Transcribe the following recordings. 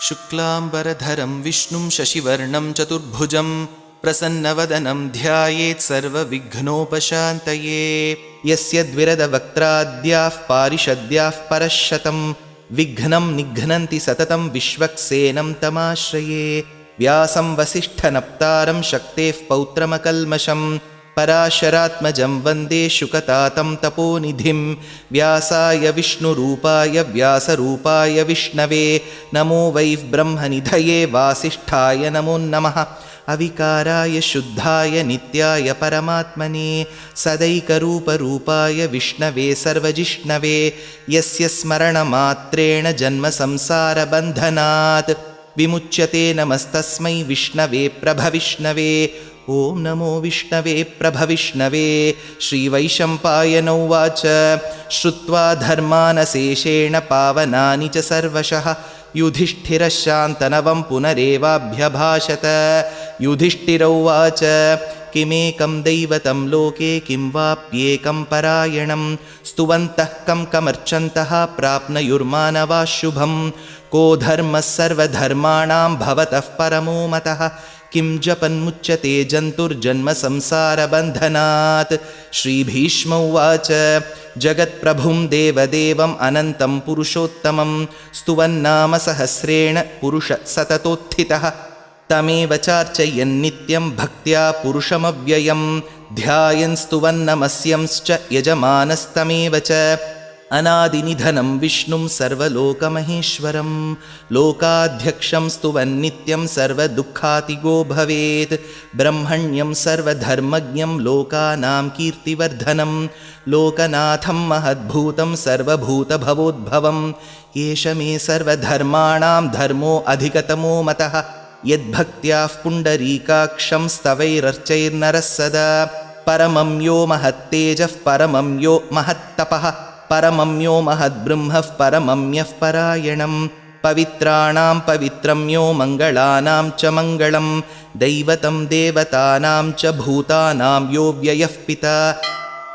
शुक्लाम्बरधरं विष्णुं शशिवर्णं चतुर्भुजं प्रसन्नवदनं ध्यायेत् सर्वविघ्नोपशान्तये। यस्य द्विरदवक्त्राद्याः पारिषद्याः परश्शतं विघ्नं निघ्नन्ति सततं विश्वक्सेनं तमाश्रये। व्यासं वसिष्ठनप्तारं शक्तेः पौत्रमकल्मषं पराशरात्मजं वन्दे शुकतातं तपोनिधिं। व्यासाय विष्णुरूपाय व्यासरूपाय विष्णवे नमो वै ब्रह्मनिधये वासिष्ठाय नमो नमः। अविकाराय शुद्धाय नित्याय परमात्मने सदैकरूपरूपाय विष्णवे सर्वजिष्णवे यस्य स्मरणमात्रेण जन्मसंसारबन्धनात् विमुच्यते। नमस्तस्मै विष्णवे प्रभविष्णवे। ॐ नमो विष्णवे प्रभविष्णवे। श्रीवैशम्पायन उवाच श्रुत्वा धर्मानशेषेण पावनानि च सर्वशः युधिष्ठिरः शान्तनवं पुनरेवाभ्यभाषत। युधिष्ठिर उवाच किमेकं दैवतं लोके किं वाप्येकं परायणं स्तुवन्तः कं कमर्चन्तः प्राप्नुयुर्मानवाः शुभं। को धर्मः सर्वधर्माणां भवतः परमो मतः किं जपन्मुच्यते जन्तुर्जन्मसंसारबन्धनात्। श्रीभीष्म उवाच जगत्प्रभुं देवदेवम् अनन्तं पुरुषोत्तमं स्तुवन्नाम सहस्रेण पुरुषः सततोत्थितः तमेव चार्चयन्नित्यं भक्त्या पुरुषमव्ययं ध्यायन् स्तुवन्नमस्यंश्च यजमानस्तमेव च। अनादिनिधनं विष्णुं सर्वलोकमहेश्वरं लोकाध्यक्षं स्तुवन्नित्यं सर्वदुःखातिगो भवेत्। ब्रह्मण्यं सर्वधर्मज्ञं लोकानां कीर्तिवर्धनं लोकनाथं महद्भूतं सर्वभूतभवोद्भवं। एष मे सर्वधर्माणां धर्मो अधिकतमो मतः यद्भक्त्याः पुण्डरीकाक्षं स्तवैरर्चैर्नरः सदा। परमं यो महत्तेजः परमं यो महत्तपः परमं यो महद्ब्रह्मः परमं यः परायणं। पवित्राणां पवित्रं यो मङ्गलानां च मङ्गलं दैवतं देवतानां च भूतानां यो व्ययः पिता।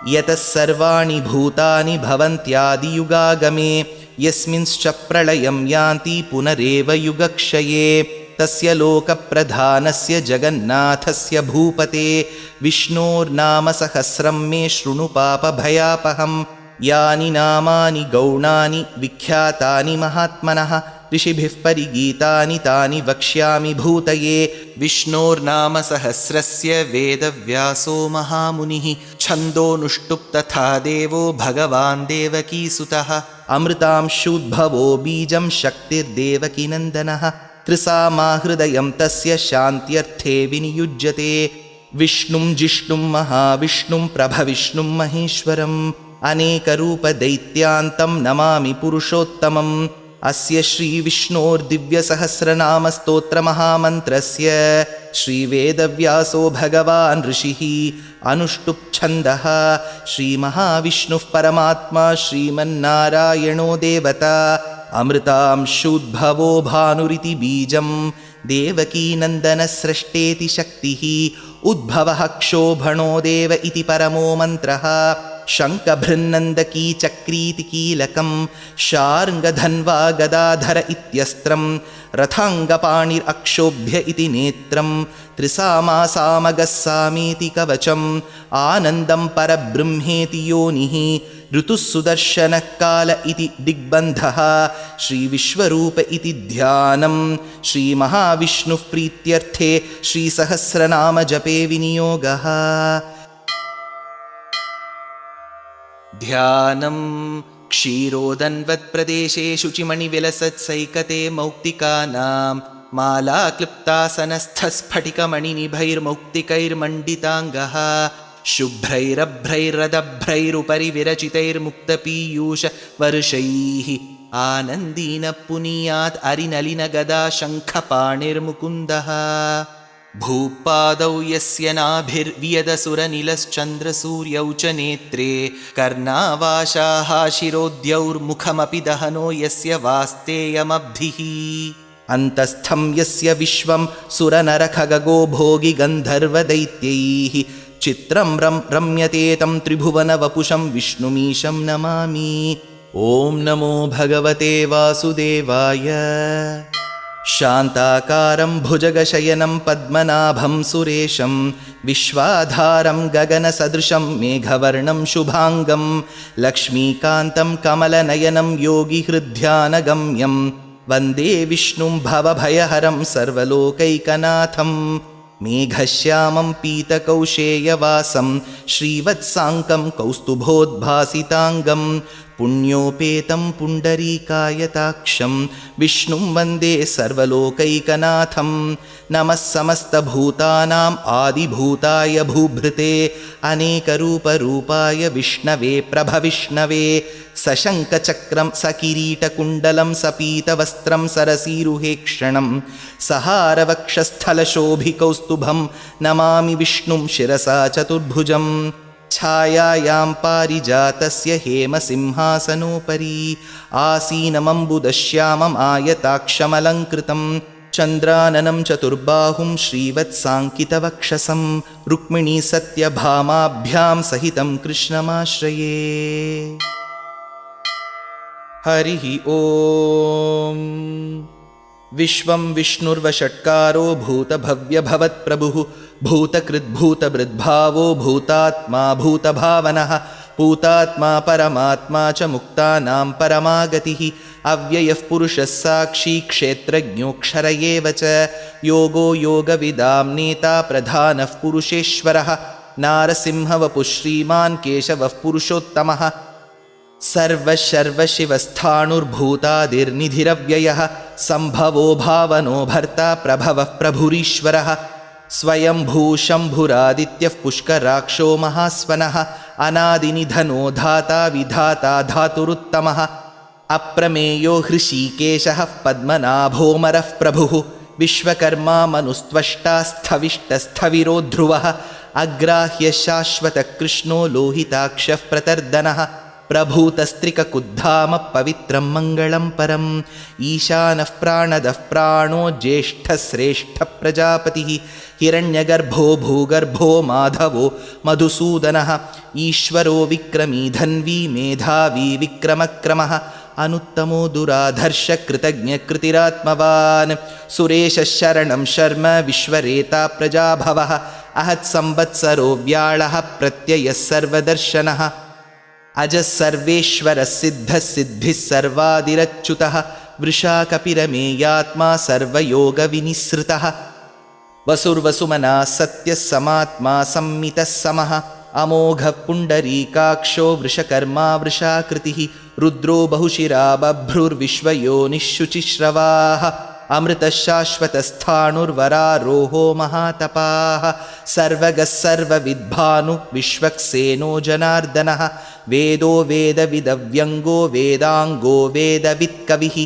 यतः सर्वाणि भूतानि भवन्त्यादियुगागमे यस्मिंश्च प्रलयं यान्ति पुनरेव युगक्षये। तस्य लोकप्रधानस्य जगन्नाथस्य भूपते विष्णोर्नाम सहस्रं मे शृणु पापभयापहम्। यानि नामानि गौणानि विख्यातानि महात्मनः ऋषिभिः परिगीतानि तानि वक्ष्यामि भूतये। विष्णोर्नाम सहस्रस्य वेदव्यासो महामुनिः छन्दोनुष्टुप् तथा देवो भगवान् देवकीसुतः। अमृतांशूद्भवो बीजं शक्तिर्देवकीनन्दनः त्रिसामाहृदयं तस्य शान्त्यर्थे विनियुज्यते। विष्णुं जिष्णुं महाविष्णुं प्रभविष्णुं महेश्वरम् अनेकरूपदैत्यान्तं नमामि पुरुषोत्तमम्। अस्य श्रीविष्णोर्दिव्यसहस्रनामस्तोत्रमहामन्त्रस्य श्रीवेदव्यासो भगवान् ऋषिः अनुष्टुप्छन्दः। श्रीमहाविष्णुः परमात्मा श्रीमन्नारायणो देवता अमृतांशूद्भवो भानुरिति बीजं देवकीनन्दनस्रष्टेति शक्तिः उद्भवः क्षोभणो देव इति परमो मन्त्रः। शङ्खभृन्नन्दकी चक्रीति कीलकं शार्ङ्गधन्वा गदाधर इत्यस्त्रं रथाङ्गपाणिरक्षोभ्य इति नेत्रं त्रिसामासामगः सामीति कवचम् आनन्दं परब्रह्मेति योनिः ऋतुः सुदर्शनः काल इति दिग्बन्धः। श्रीविश्वरूप इति ध्यानं श्रीमहाविष्णुः प्रीत्यर्थे श्रीसहस्रनामजपे विनियोगः। ध्यानं क्षीरोदन्वत्प्रदेशे शुचिमणिविलसत्सैकते मौक्तिकानां मालाक्लुप्तासनस्थस्फटिकमणिनिभैर्मौक्तिकैर्मण्डिताङ्गः शुभ्रैरभ्रैरदभ्रैरुपरि विरचितैर्मुक्तपीयूषवर्षैः आनन्दीनः पुनीयात् अरिनलिनगदा शङ्खपाणिर्मुकुन्दः। भूपादौ यस्य नाभिर्वियदसुरनिलश्चन्द्रसूर्यौ च नेत्रे कर्णावाशाः शिरोद्यौर्मुखमपि दहनो यस्य वास्तेयमब्धिः। अन्तस्थं यस्य विश्वं सुरनरखगो भोगि गन्धर्वदैत्यैः चित्रं रम्यते तं त्रिभुवनवपुषं विष्णुमीशं नमामि। ॐ नमो भगवते वासुदेवाय। शान्ताकारं भुजगशयनं पद्मनाभं सुरेशं विश्वाधारं गगनसदृशं मेघवर्णं शुभाङ्गं लक्ष्मीकान्तं कमलनयनं योगिहृद्ध्यानगम्यं वन्दे विष्णुं भवभयहरं सर्वलोकैकनाथं मेघश्यामं पीतकौशेयवासं श्रीवत्साङ्कं कौस्तुभोद्भासिताङ्गं पुण्योपेतं पुण्डरीकायताक्षं विष्णुं वन्दे सर्वलोकैकनाथं नमः समस्तभूतानाम् आदिभूताय भूभृते अनेकरूपरूपाय विष्णवे प्रभविष्णवे सशङ्खचक्रं सकिरीटकुण्डलं सपीतवस्त्रं सरसीरुहेक्षणं सहारवक्षस्थलशोभिकौस्तुभं नमामि विष्णुं शिरसा चतुर्भुजं छायायां पारिजातस्य हेमसिंहासनोपरि आसीनमम्बुदश्यामम् आयताक्षमलङ्कृतं चन्द्राननं चतुर्बाहुं श्रीवत्साङ्कितवक्षसं रुक्मिणीसत्यभामाभ्यां सहितं कृष्णमाश्रये। हरिः ॐ। विश्वं विष्णुर्वषट्कारो भूतभव्यभवत्प्रभुः भूतकृद्भूतभृद्भावो भूतात्मा भूतभावनः भूतात्मा परमात्मा च मुक्तानां परमागतिः अव्ययः पुरुषः साक्षी क्षेत्रज्ञोऽक्षर एव च योगो योगविदां नेता प्रधानः पुरुषेश्वरः नारसिंहवपुः श्रीमान् केशवः पुरुषोत्तमः सर्वशर्वशिवस्थाणुर्भूतादिर्निधिरव्ययः सम्भवो भावनो भर्ता प्रभवः प्रभुरीश्वरः स्वयंभू शम्भुरादित्यः पुष्कराक्षो महास्वनः अनादिनिधनो धाता विधाता धातुरुत्तमः अप्रमेयो हृषीकेशः पद्मनाभोमरः प्रभुः विश्वकर्मा मनुस्त्वष्टा स्थविष्टस्थविरो ध्रुवः अग्राह्य शाश्वतकृष्णो लोहिताक्षः प्रतर्दनः प्रभूतस्त्रिककुद्धामः पवित्रं मङ्गलं परम् ईशानः प्राणदः प्राणो ज्येष्ठश्रेष्ठप्रजापतिः हिरण्यगर्भो भूगर्भो माधवो मधुसूदनः ईश्वरो विक्रमी धन्वी मेधावी विक्रमक्रमः अनुत्तमो दुराधर्षकृतज्ञकृतिरात्मवान् सुरेशः शरणं शर्म विश्वरेता प्रजाभवः अहत्संवत्सरो व्याळः प्रत्ययः सर्वदर्शनः अजः सर्वेश्वरः सिद्धः सिद्धिः सर्वादिरच्युतः वृषा कपिरमेयात्मा सर्वयोगविनिसृतः वसुर्वसुमना सत्यः समात्मा संमितः समः अमोघः पुण्डरीकाक्षो वृषकर्मा वृषाकृतिः रुद्रो बहुशिरा बभ्रुर्विश्वयोनिः शुचिश्रवाः अमृतः शाश्वतस्थाणुर्वरारोहो महातपाः सर्वगः सर्वविद्भानु विश्वक्सेनो जनार्दनः वेदो वेदविदव्यङ्गो वेदाङ्गो वेदवित्कविः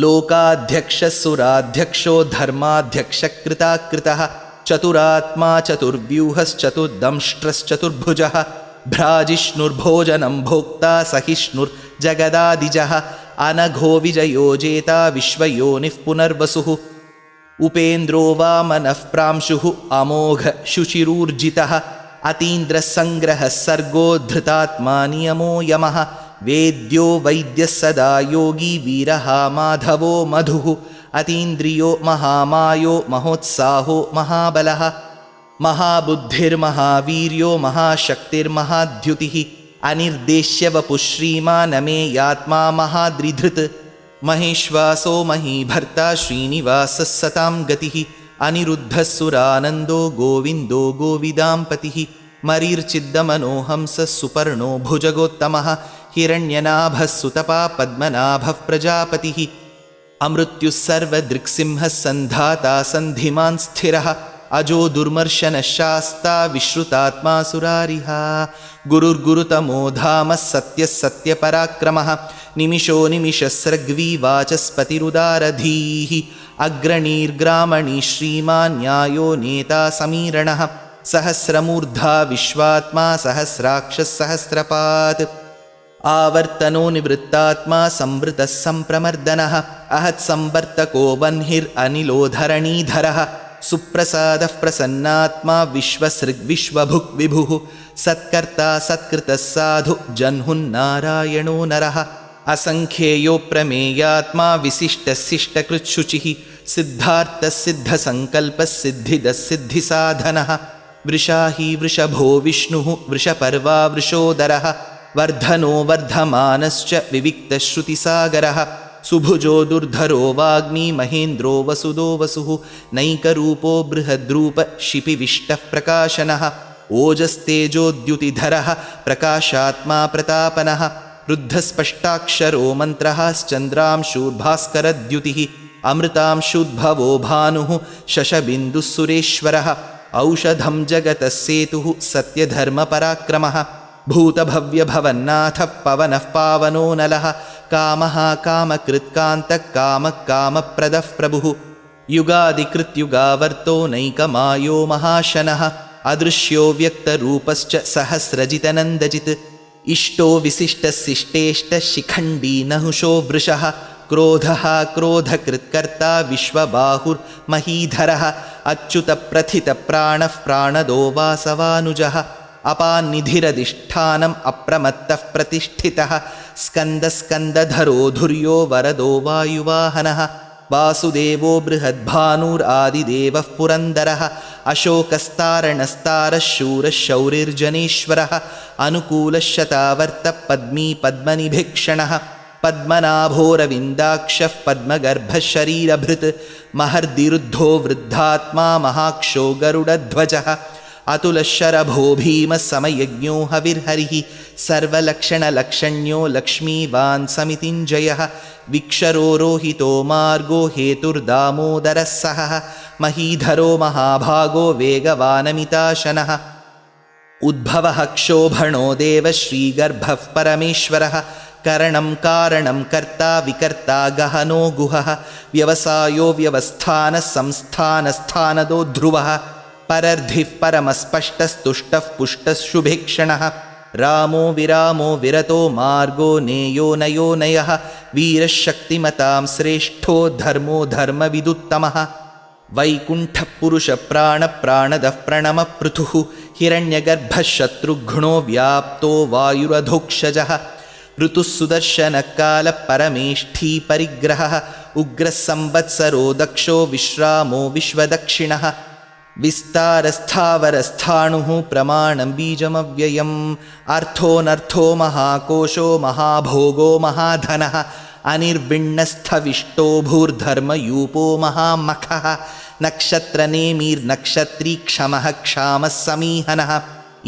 लोकाध्यक्षः सुराध्यक्षो धर्माध्यक्षकृताकृतः चतुरात्मा चतुर्व्यूहश्चतुर्दंष्ट्रश्चतुर्भुजः भ्राजिष्णुर्भोजनं भोक्ता सहिष्णुर्जगदादिजः अनघो विजयो जेता विश्वयोनिः पुनर्वसुः उपेन्द्रो वामनः प्रांशुः अमोघ शुचिरूर्जितः अतीन्द्रसङ्ग्रहः सर्गो धृतात्मा नियमो यमः वेद्यो वैद्यः सदा योगी वीरः माधवो मधुः अतीन्द्रियो महामायो महोत्साहो महाबलः महाबुद्धिर्महावीर्यो महाशक्तिर्महाद्युतिः अनिर्देश्य वपुः श्रीमानमेयात्मा महाद्रिधृत् महेश्वासो महीभर्ता श्रीनिवासः सतां गतिः अनिरुद्धः सुरानन्दो गोविन्दो गोविदाम्पतिः मरीर्चिद्दमनोहंसः सुपर्णो भुजगोत्तमः हिरण्यनाभः सुतपा पद्मनाभः प्रजापतिः अमृत्युः सर्वदृक्सिंहः सन्धाता सन्धिमान् स्थिरः अजो दुर्मर्शनः शास्ता विश्रुतात्मा सुरारिः गुरुर्गुरुतमो धामः सत्यः सत्यपराक्रमः निमिषो निमिषस्रग्वी वाचस्पतिरुदारधीः अग्रणीर्ग्रामणी श्रीमान् न्यायो नेता समीरणः सहस्रमूर्धा विश्वात्मा सहस्राक्षः सहस्रपात् आवर्तनो निवृत्तात्मा संवृतः सम्प्रमर्दनः अहत्संवर्तको वह्निरनिलोधरणीधरः सुप्रसादः प्रसन्नात्मा विश्वसृग्विश्वभुक् विभुः सत्कर्ता सत्कृतः साधु जह्नुन्नारायणो नरः असङ्ख्येयो प्रमेयात्मा विशिष्टशिष्टकृच्छुचिः सिद्धार्थसिद्धसङ्कल्पसिद्धिदसिद्धिसाधनः वृषाही वृषभो विष्णुः वृषपर्वा वृषोदरः वर्धनो वर्धमानश्च विविक्तश्रुतिसागरः सुभुजो दुर्धरो वाग्मी महेन्द्रो वसुदो वसुः नैकरूपो बृहद्रूप शिपिविष्टः प्रकाशनः ओजस्तेजोद्युतिधरः प्रकाशात्मा प्रतापनः रुद्धस्पष्टाक्षरो मन्त्रः श्चन्द्रांशूर्भास्करद्युतिः अमृतांशुद्भवो भानुः शशबिन्दुः सुरेश्वरः औषधं जगतः सेतुः सत्यधर्मपराक्रमः भूतभव्यभवन्नाथः पवनः पावनो नलः कामः कामकृत्कान्तः कामः कामप्रदः प्रभुः युगादिकृत्युगावर्तो नैकमायो महाशनः अदृश्यो व्यक्तरूपश्च सहस्रजितनन्दजित् इष्टो विशिष्टशिष्टेष्टशिखण्डी नहुषो वृषः क्रोधः क्रोधकृत्कर्ता विश्वबाहुर्महीधरः अच्युतप्रथितप्राणः प्राणदो वासवानुजः अपान्निधिरधिष्ठानम् अप्रमत्तः प्रतिष्ठितः स्कन्दस्कन्दधरो धुर्यो वरदो वायुवाहनः वासुदेवो बृहद्भानुरादिदेवः पुरन्दरः अशोकस्तारणस्तारः शूरः शौरिर्जनेश्वरः अनुकूलः शतावर्तः पद्मी पद्मनिभीक्षणः पद्मनाभोरविन्दाक्षः पद्मगर्भः शरीरभृत् महर्दिरुद्धो वृद्धात्मा महाक्षो गरुडध्वजः अतुलशरभो भीमः समयज्ञो हविर्हरिः सर्वलक्षणलक्षण्यो लक्ष्मीवान् समितिञ्जयः विक्षरो रोहितो मार्गो हेतुर्दामोदरः सहः महीधरो महाभागो वेगवानमिताशनः उद्भवः क्षोभणो देव श्रीगर्भः परमेश्वरः करणं कारणं कर्ता विकर्ता गहनो गुहः व्यवसायो व्यवस्थानः संस्थानस्थानदो ध्रुवः परर्धिः परमस्पष्टस्तुष्टः पुष्टः शुभेक्षणः रामो विरामो विरतो मार्गो नेयो नयो नयः वीरशक्तिमतां श्रेष्ठो धर्मो धर्मविदुत्तमः वैकुण्ठः पुरुषप्राणप्राणदः प्रणमपृथुः हिरण्यगर्भः शत्रुघ्नो व्याप्तो वायुरधोक्षजः ऋतुः सुदर्शनकालः परमेष्ठी परिग्रहः उग्रः संवत्सरो दक्षो विश्रामो विश्वदक्षिणः विस्तारस्थावरस्थाणुः प्रमाणं बीजमव्ययम् अर्थोऽनर्थो महाकोशो महाभोगो महाधनः अनिर्विण्णस्थविष्टो भूर्धर्मयूपो महामखः नक्षत्रनेमिर्नक्षत्री क्षमः क्षामः समीहनः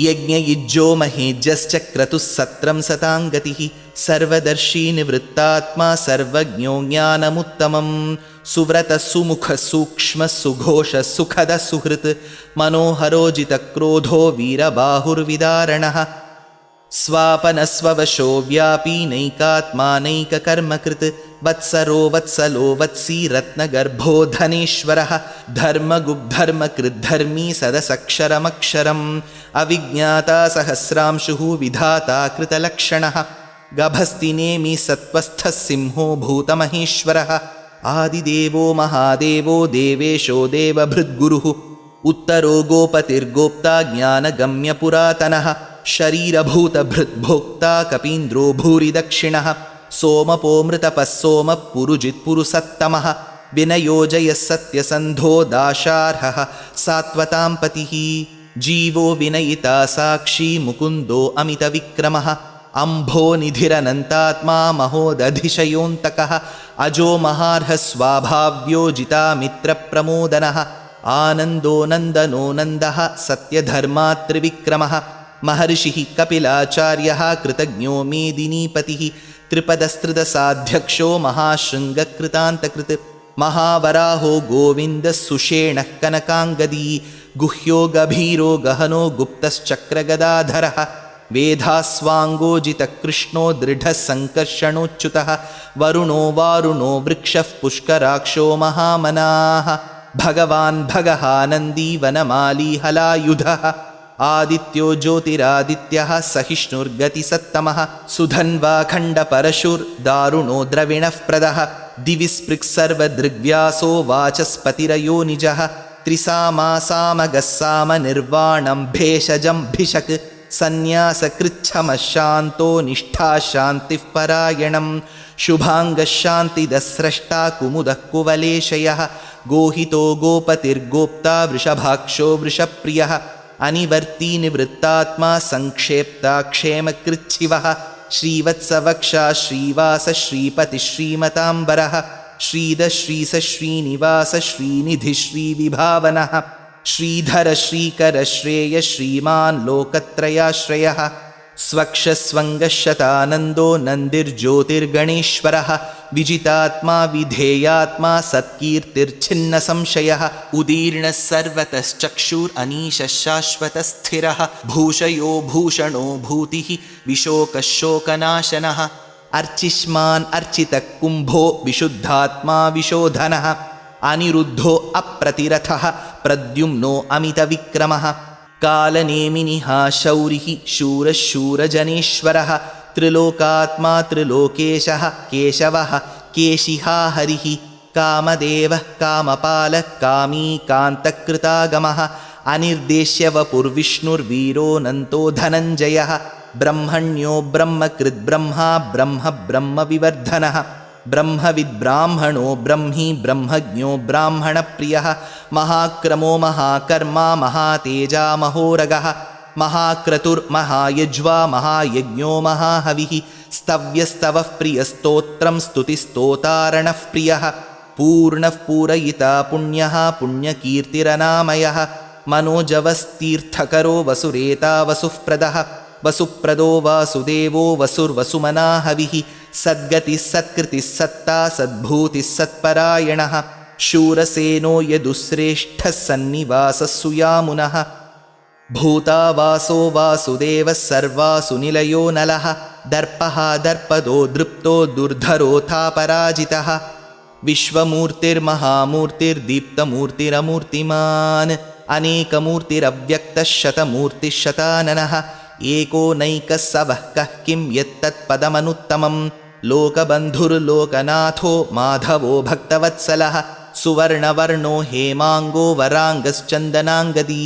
यज्ञयुज्यो महेज्यश्च क्रतुः सत्रं सताङ्गतिः सर्वदर्शी निवृत्तात्मा सर्वज्ञो ज्ञानमुत्तमं सुव्रतः सुमुखः सूक्ष्मः सुघोषः सुखदः सुहृत् मनोहरोजितक्रोधो वीरबाहुर्विदारणः स्वापनस्ववशो व्यापी नैकात्मा नैककर्मकृत् वत्सरो वत्सलो वत्सी रत्नगर्भो धनेश्वरः धर्मगुब्धर्मकृद्धर्मी सदसक्षरमक्षरम् अविज्ञाता सहस्रांशुः विधाता कृतलक्षणः गभस्तिनेमि सत्त्वस्थः सिंहो भूतमहेश्वरः आदिदेवो महादेवो देवेशो देवभृद्गुरुः उत्तरो गोपतिर्गोप्ता ज्ञानगम्यपुरातनः शरीरभूतभृद्भोक्ता कपीन्द्रो भूरि दक्षिणः सोमपोमृतपः सोमः पुरुजित्पुरुसत्तमः विनयोजयः सत्यसन्धो दाशार्हः सात्वतां पतिः जीवो विनयिता साक्षी मुकुन्दो अमितविक्रमः अम्भो निधिरनन्तात्मा महोदधिशयोऽन्तकः अजो महार्हः स्वाभाव्यो जितामित्रप्रमोदनः आनन्दो नन्दनो नन्दः सत्यधर्मात्रिविक्रमः महर्षिः कपिलाचार्यः कृतज्ञो मेदिनीपतिः त्रिपदस्त्रिदशाध्यक्षो महाशृङ्गकृतान्तकृत् महावराहो गोविन्दः सुषेणः कनकाङ्गदी गुह्यो गभीरो गहनो गुप्तश्चक्रगदाधरः वेधास्वाङ्गोजितकृष्णो दृढः सङ्कर्षणोच्युतः वरुणो वारुणो वृक्षः पुष्कराक्षो महामनाः भगवान् भगहानन्दी वनमाली हलायुधः आदित्यो ज्योतिरादित्यः सहिष्णुर्गतिसत्तमः सुधन्वाखण्डपरशुर्दारुणो द्रविणः प्रदः दिविस्पृक्सर्वदृग्व्यासो वाचस्पतिरयो निजः त्रिसामासामगः सामनिर्वाणं भेषजं भिषक् सन्न्यासकृच्छमः शान्तो निष्ठा शान्तिः परायणं शुभाङ्गशान्तिदस्रष्टा कुमुदः कुवलेशयः गोहितो गोपतिर्गोप्ता वृषभाक्षो वृषप्रियः अनिवर्ती निवृत्तात्मा संक्षेप्ता क्षेमकृच्छिवः श्रीवत्सवक्षा श्रीवास श्रीपति श्रीमताम्बरः श्रीद श्रीस श्रीनिवास श्रीनिधि श्रीविभावनः श्रीधर श्रीकर श्रेय श्रीमान् लोकत्रयाश्रयः स्वक्षस्वङ्गशतानन्दो नन्दिर्ज्योतिर्गणेश्वरः विजितात्मा विधेयात्मा सत्कीर्तिर्छिन्नसंशयः उदीर्णः सर्वतश्चक्षुरनीशः शाश्वतस्थिरः भूषयो भूषणो भूतिः विशोकः शोकनाशनः अर्चिष्मान् अर्चितः कुम्भो विशुद्धात्मा विशोधनः अनिरुद्धो अप्रतिरथः प्रद्युम्नो अमितविक्रमः कालनेमिनिः शौरिः शूरः शूरजनेश्वरः त्रिलोकात्मा त्रिलोकेशः केशवः केशिहा हरिः कामदेवः कामपालः कामी कान्तकृतागमः अनिर्देश्य वपुर्विष्णुर्वीरोऽनन्तो धनञ्जयः ब्रह्मण्यो ब्रह्मकृद्ब्रह्मा ब्रह्म ब्रह्मविवर्धनः ब्रह्मविद्ब्राह्मणो ब्रह्मी ब्रह्मज्ञो ब्राह्मणप्रियः महाक्रमो महाकर्मा महातेजा महोरगः महाक्रतुर्महायज्वा महायज्ञो महाहविः स्तव्यस्तवः प्रियस्तोत्रं स्तुतिस्तोतारणः प्रियः पूर्णः पूरयिता पुण्यः पुण्यकीर्तिरनामयः मनोजवस्तीर्थकरो वसुरेता वसुःप्रदः वसुप्रदो वासुदेवो वसुर्वसुमनाहविः सद्गतिः सत्कृतिः सत्ता सद्भूतिः सत्परायणः शूरसेनो यदुश्रेष्ठः सन्निवासः सुयामुनः भूतावासो वासुदेवः सर्वासु निलयो नलः दर्पः दर्पदो दृप्तो दुर्धरोऽथापराजितः विश्वमूर्तिर्महामूर्तिर्दीप्तमूर्तिरमूर्तिमान् अनेकमूर्तिरव्यक्तः शतमूर्तिः शताननः एको नैकः स वः कः किं यत्तत्पदमनुत्तमं लोकबन्धुर्लोकनाथो माधवो भक्तवत्सलः सुवर्णवर्णो हेमाङ्गो वराङ्गश्चन्दनाङ्गदी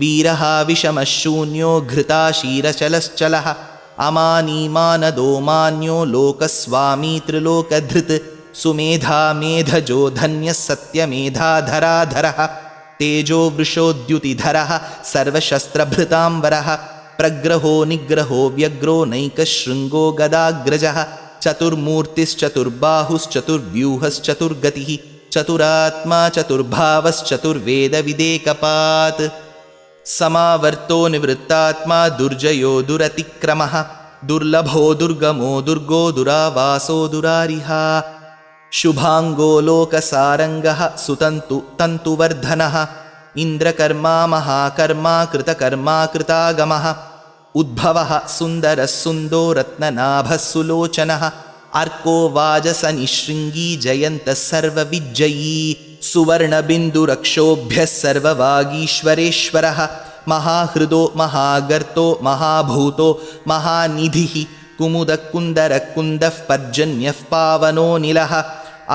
वीरः विषमः शून्यो घृताशीरचलश्चलः अमानीमानदो मान्यो लोकस्वामी त्रिलोकधृत् सुमेधा मेधजो धन्यः सत्यमेधाधराधरः तेजो वृषोद्युतिधरः सर्वशस्त्रभृताम्बरः प्रग्रहो निग्रहो व्यग्रो नैकशृङ्गो गदाग्रजः चतुर्मूर्तिश्चतुर्बाहुश्चतुर्व्यूहश्चतुर्गतिः चतुरात्मा चतुर्भावश्चतुर्वेदविदेकपात् समावर्तो निवृत्तात्मा दुर्जयो दुरतिक्रमः दुर्लभो दुर्गमो दुर्गो दुरावासो दुरारिहा शुभाङ्गो लोकसारङ्गः सुतन्तु तन्तुवर्धनः इन्द्रकर्मा महाकर्मा कृतकर्मा कृतागमः उद्भवः सुन्दरः सुन्दो रत्ननाभः सुलोचनः अर्को वाजसनिशृङ्गी जयन्तः सर्वविज्जयी सुवर्णबिन्दुरक्षोभ्यः सर्ववागीश्वरेश्वरः महाहृदो महागर्तो महाभूतो महानिधिः कुमुदकुन्दरकुन्दः पर्जन्यः पावनो निलः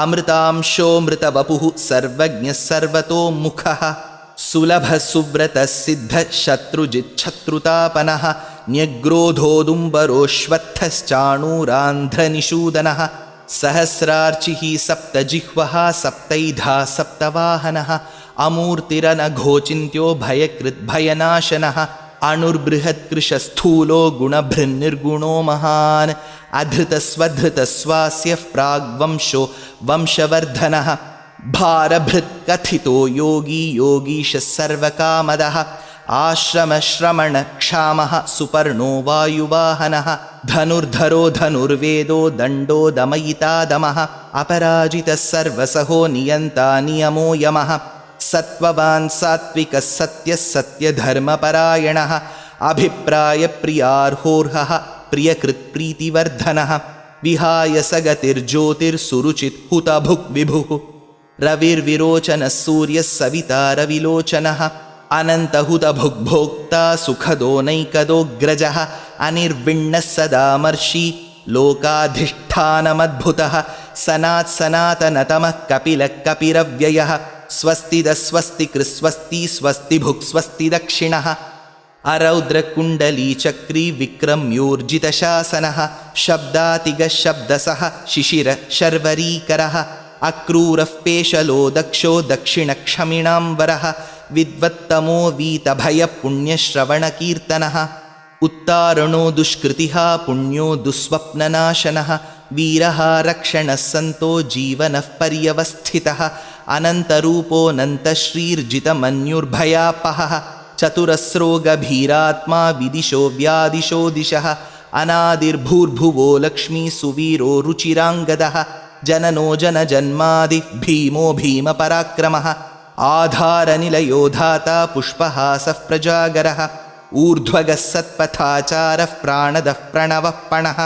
अमृतांशोऽमृतवपुः सर्वज्ञः सर्वतोमुखः सुलभः सुव्रतः सिद्धः शत्रुजिच्छत्रुतापनः न्यग्रोधोदुम्बरोऽश्वत्थश्चाणूरान्ध्रनिषूदनः सहस्रार्चिः सप्तजिह्वः सप्तैधा सप्तवाहनः अमूर्तिरनघोचिन्त्यो भयकृद्भयनाशनः अणुर्बृहत्कृशस्थूलो गुणभृन्निर्गुणो महान् अधृतस्वधृतस्वास्यः प्राग्वंशो वंशवर्धनः भारभृत्कथितो योगी योगीशः सर्वकामदः आश्रमश्रमणक्षामः सुपर्णो वायुवाहनः धनुर्धरो धनुर्वेदो दण्डो दमयितादमः अपराजितः सर्वसहो नियन्ता नियमो यमः सत्त्ववान् सात्विकः सत्यः सत्यधर्मपरायणः अभिप्रायप्रियार्होर्हः प्रियकृत्प्रीतिवर्धनः विहाय सगतिर्ज्योतिर्सुरुचित् हुतभुक् विभुः रविर्विरोचनः सूर्यः सविता रविलोचनः अनन्तहुतभुग्भोक्ता सुखदो नैकदोऽग्रजः अनिर्विण्णः सदामर्षि लोकाधिष्ठानमद्भुतः सनात्सनातनतमः कपिलः कपिरव्ययः स्वस्तिदस्वस्तिकृस्वस्ति स्वस्तिभुक् स्वस्ति दक्षिणः अरौद्रकुण्डलीचक्री विक्रम्योर्जितशासनः शब्दातिगः शब्दसः शिशिर शर्वरीकरः अक्रूरः पेशलो दक्षो दक्षिणक्षमिणाम्बरः विद्वत्तमो वीतभयपुण्यश्रवणकीर्तनः उत्तारणो दुष्कृतिः पुण्यो दुःस्वप्ननाशनः वीरः रक्षणः सन्तो जीवनः पर्यवस्थितः अनन्तरूपोऽनन्तश्रीर्जितमन्युर्भयापहः चतुरस्रो गभीरात्मा विदिशो व्यादिशो दिशः अनादिर्भूर्भुवो लक्ष्मी सुवीरो रुचिराङ्गदः जननो जनजन्मादि भीमो भीमपराक्रमः आधारनिलयो धाता पुष्पहासः प्रजागरः ऊर्ध्वगः सत्पथाचारः प्राणदः प्रणवः पणः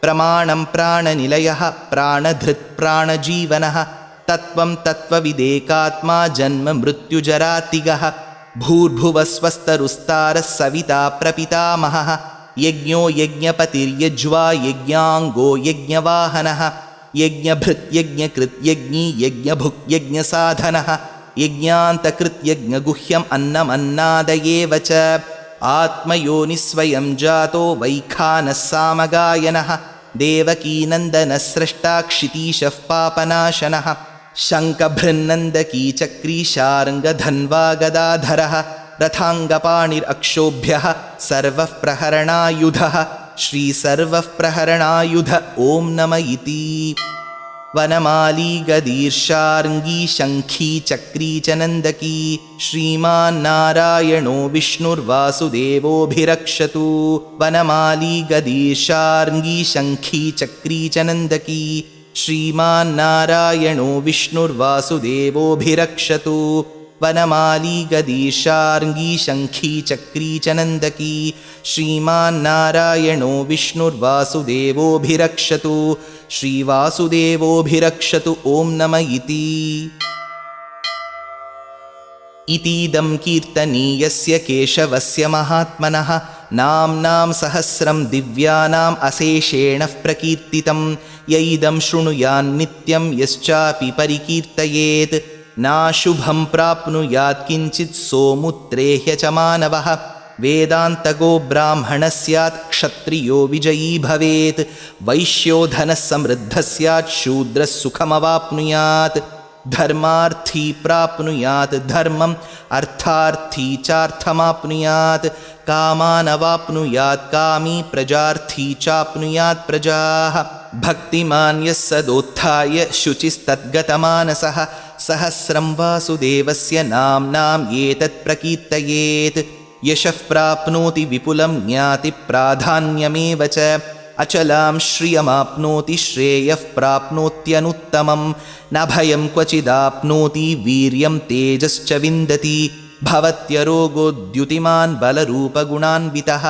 प्रमाणं प्राणनिलयः प्राणधृत् प्राणजीवनः तत्त्वं तत्त्वविदेकात्मा जन्म मृत्युजरातिगः भूर्भुवस्वस्तरुस्तारः सविता प्रपितामहः यज्ञो यज्ञपतिर्यज्वा यज्ञाङ्गो यज्ञवाहनः यज्ञभृत् यज्ञकृत् यज्ञी यज्ञभुक् यज्ञसाधनः यज्ञान्तकृत् यज्ञगुह्यम् अन्नमन्नादयेव च आत्मयोनिस्वयं जातो वैखानः सामगायनः देवकीनन्दनः स्रष्टा क्षितीशः पापनाशनः शङ्खभृन्नन्दकी चक्री शार्ङ्गधन्वा गदाधरः रथाङ्गपाणिरक्षोभ्यः सर्वः प्रहरणायुधः श्रीसर्वः प्रहरणायुध ॐ नम इति वनमाली गदीर्षार्ङ्गी शङ्खी चक्री च नन्दकी श्रीमान्नारायणो विष्णुर्वासुदेवोऽभिरक्षतु वनमाली गदीर्षार्ङ्गी शङ्खी चक्री च नन्दकी श्रीमान्नारायणो विष्णुर्वासुदेवोऽभिरक्षतु वनमाली गदीर्षार्ङ्गी शङ्खी चक्री च नन्दकी श्रीमान्नारायणो विष्णुर्वासुदेवोऽभिरक्षतु श्रीवासुदेवोऽभिरक्षतु ॐ नम इतीदं कीर्तनीयस्य केशवस्य महात्मनः नाम्नां सहस्रं दिव्यानाम् अशेषेण प्रकीर्तितं य इदं शृणुयान्नित्यं यश्चापि परिकीर्तयेत् नाशुभं प्राप्नुयात् किञ्चित् सोमुत्रेह्य च मानवः वेदान्तगो ब्राह्मणः स्यात् क्षत्रियो विजयी भवेत् वैश्यो धनः समृद्धः स्यात् शूद्रः सुखमवाप्नुयात् धर्मार्थी प्राप्नुयात् धर्मम् अर्थार्थी चार्थमाप्नुयात् कामानवाप्नुयात् कामी प्रजार्थी चाप्नुयात् प्रजाः भक्तिमान् यः सदोत्थाय शुचिस्तद्गतमानसः सहस्रं वासुदेवस्य नाम्नाम् एतत् प्रकीर्तयेत् यशः प्राप्नोति विपुलं ज्ञाति प्राधान्यमेव च अचलां श्रियमाप्नोति श्रेयः प्राप्नोत्यनुत्तमं न भयं क्वचिदाप्नोति वीर्यं तेजश्च विन्दति भवत्यरोगोद्युतिमान् बलरूपगुणान्वितः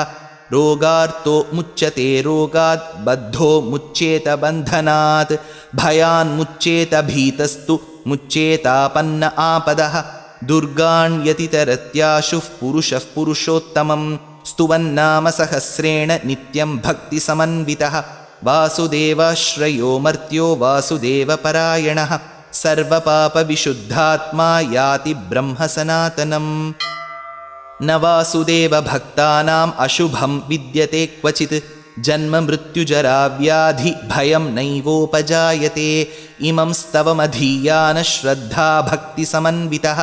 रोगार्तो मुच्यते रोगात् बद्धो मुच्येत बन्धनात् भयान्मुच्येत भीतस्तु मुच्येतापन्न आपदः दुर्गाण्यतितरत्याशुः पुरुषः पुरुषोत्तमं स्तुवन्नाम सहस्रेण नित्यं भक्तिसमन्वितः वासुदेवाश्रयो मर्त्यो वासुदेवपरायणः सर्वपापविशुद्धात्मा याति ब्रह्मसनातनम् न वासुदेवभक्तानाम् अशुभं विद्यते क्वचित् जन्म मृत्युजरा व्याधि भयं नैवोपजायते इमं स्तवमधीयान श्रद्धा भक्तिसमन्वितः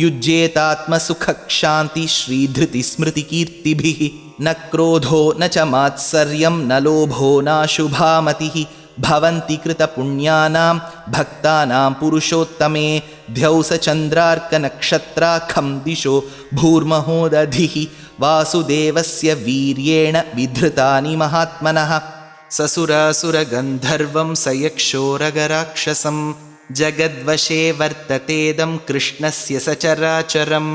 युज्येतात्मसुखक्षान्ति श्रीधृतिस्मृतिकीर्तिभिः न क्रोधो न च मात्सर्यं न लोभो नाशुभामतिः भवन्ति कृतपुण्यानां भक्तानां पुरुषोत्तमे द्यौसचन्द्रार्कनक्षत्राखं दिशो भूर्महोदधिः वासुदेवस्य वीर्येण विधृतानि महात्मनः ससुरासुरगन्धर्वं सयक्षोरगराक्षसं जगद्वशे वर्ततेदं कृष्णस्य सचराचरम्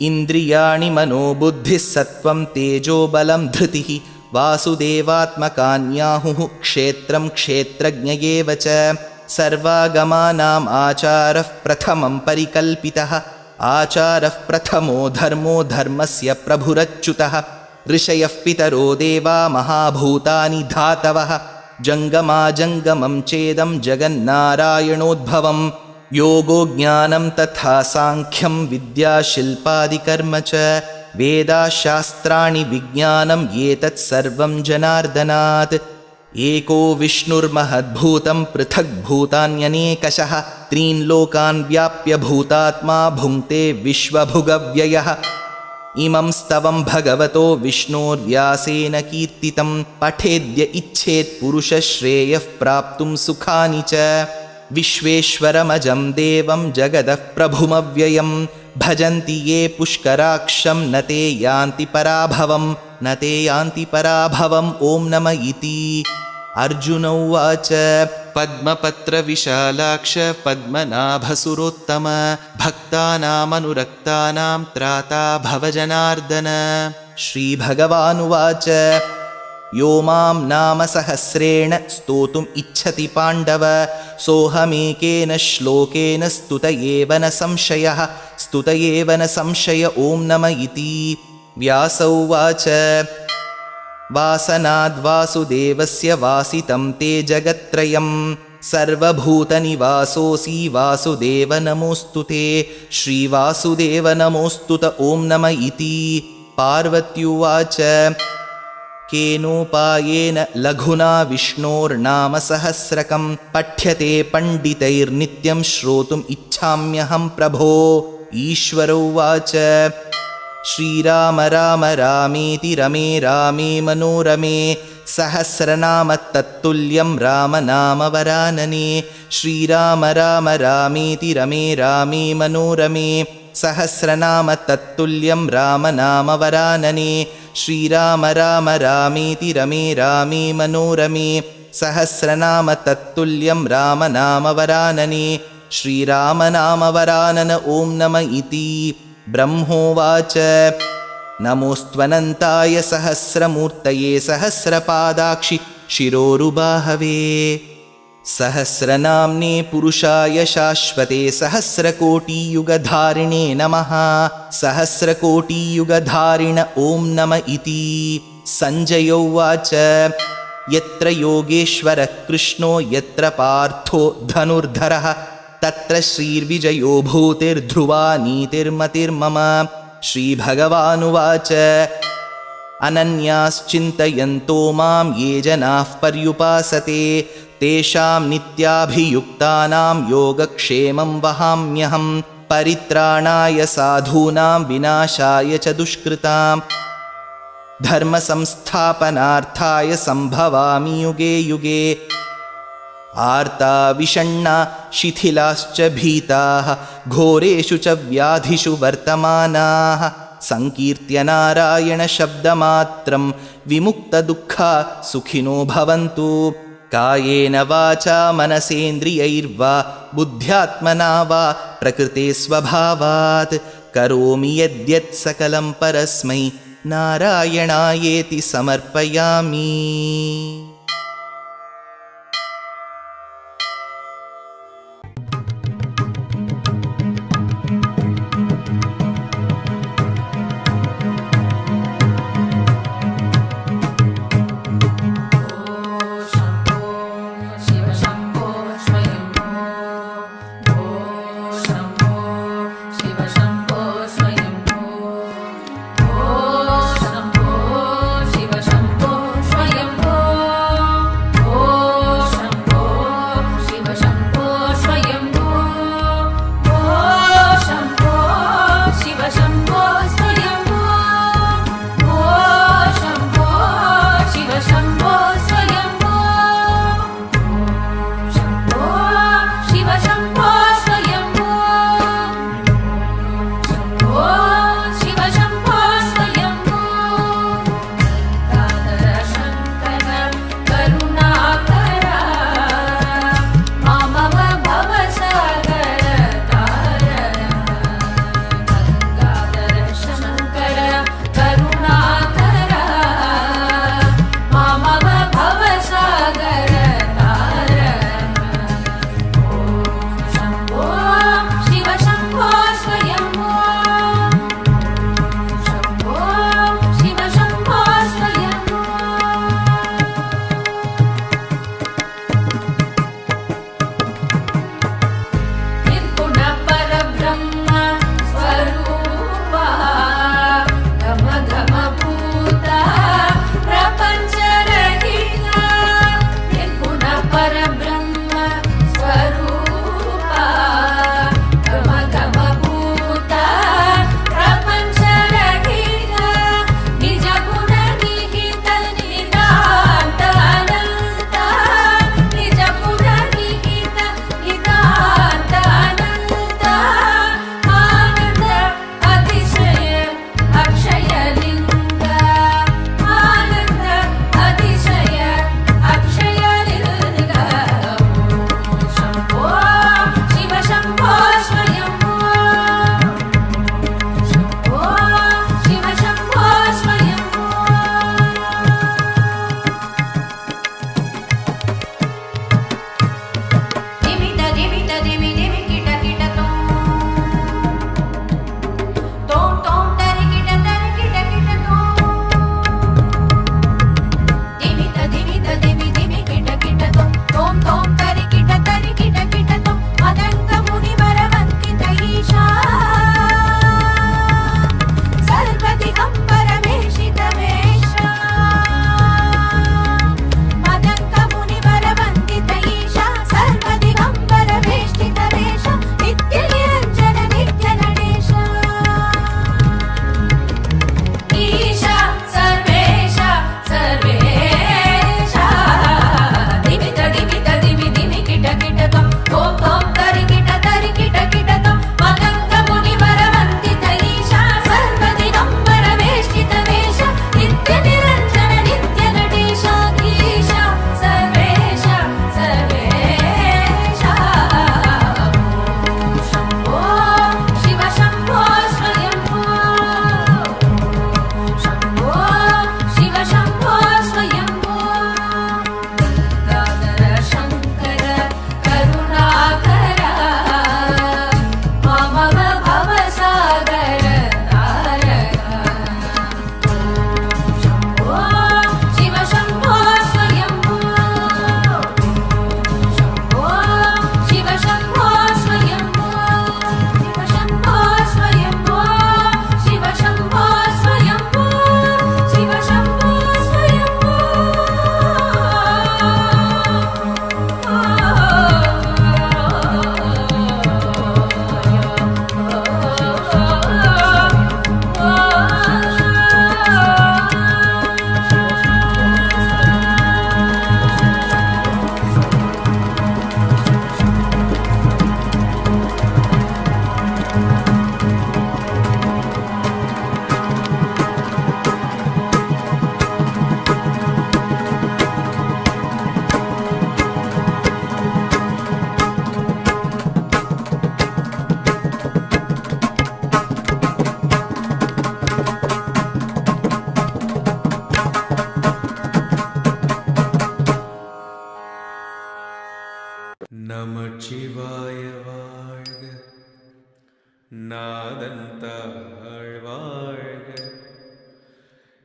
इन्द्रियाणि मनोबुद्धिः सत्त्वं तेजोबलं धृतिः वासुदेवात्मकान्याहुः क्षेत्रं क्षेत्रज्ञ एव च सर्वागमानाम् आचारः प्रथमं परिकल्पितः आचारः प्रथमो धर्मो धर्मस्य प्रभुरच्युतः ऋषयः पितरो देवा महाभूतानि धातवः जङ्गमाजङ्गमं चेदं जगन्नारायणोद्भवं योगो ज्ञानं तथा साङ्ख्यं विद्याशिल्पादिकर्म च वेदाशास्त्राणि विज्ञानं एतत् सर्वं जनार्दनात्। एको विष्णुर्महद्भूतं पृथग्भूतान्यनेकशः त्रीन् लोकान् व्याप्य भूतात्मा भुङ्क्ते विश्वभुगव्ययः। इमं स्तवं भगवतो विष्णोर्व्यासेन कीर्तितं पठेद्य इच्छेत् पुरुषश्रेयः प्राप्तुं सुखानि च। विश्वेश्वरमजं देवं जगदः प्रभुमव्ययं भजन्ति ये पुष्कराक्षं न ते यान्ति पराभवम् ॐ नम इति। अर्जुन उवाच पद्मपत्रविशालाक्ष पद्मनाभसुरोत्तम भक्तानामनुरक्तानां त्राता भवजनार्दन। श्रीभगवानुवाच यो मां नाम सहस्रेण स्तोतुम् इच्छति पाण्डव सोऽहमेकेन श्लोकेन स्तुत एव न संशय ॐ नम इति। व्यास उवाच वासनाद्वासुदेवस्य वासितं ते जगत्त्रयं सर्वभूतनिवासोऽसि वासुदेव नमोऽस्तु ते। श्रीवासुदेव नमोऽस्तु त ॐ नम इति। पार्वत्युवाच केनोपायेन लघुना विष्णोर्नाम सहस्रकं पठ्यते पण्डितैर्नित्यं श्रोतुम् इच्छाम्यहं प्रभो। ईश्वर उवाच श्रीराम राम रामेति रमे रामे मनोरमे सहस्रनाम तत्तुल्यं राम नाम वरानने। श्रीराम राम रामेति रमे रामे मनोरमे सहस्रनाम तत्तुल्यं राम नाम वरानने। श्रीराम राम रामेति रमे रामे मनोरमे सहस्रनाम तत्तुल्यं राम नाम वरानने। श्रीराम नाम वरानन ॐ नम इति। ब्रह्मोवाच नमोऽस्त्वनन्ताय सहस्रमूर्तये सहस्रपादाक्षि शिरोरुबाहवे सहस्रनाम्ने पुरुषाय शाश्वते सहस्रकोटियुगधारिणे नमः। सहस्रकोटियुगधारिण ॐ नम इति। सञ्जय उवाच यत्र योगेश्वरः कृष्णो यत्र पार्थो धनुर्धरः तत्र श्रीर्विजयो भूतिर्ध्रुवा नीतिर्मतिर्मम। श्रीभगवानुवाच अनन्याश्चिन्तयन्तो मां ये जनाः पर्युपासते तेषां नित्याभियुक्तानां योगक्षेमं वहाम्यहं परित्राणाय साधूनां विनाशाय च दुष्कृतां धर्मसंस्थापनार्थाय सम्भवामि युगे युगे। आर्ता विषण्णा शिथिलाश्च भीताः घोरेषु च व्याधिषु वर्तमानाः संकीर्त्य नारायणशब्दमात्रं विमुक्तदुःखा सुखिनो भवन्तु। कायेन वाचा मनसेन्द्रियैर्वा बुद्ध्यात्मना वा प्रकृते स्वभावात् करोमि यद्यत् सकलं परस्मै नारायणायेति समर्पयामि।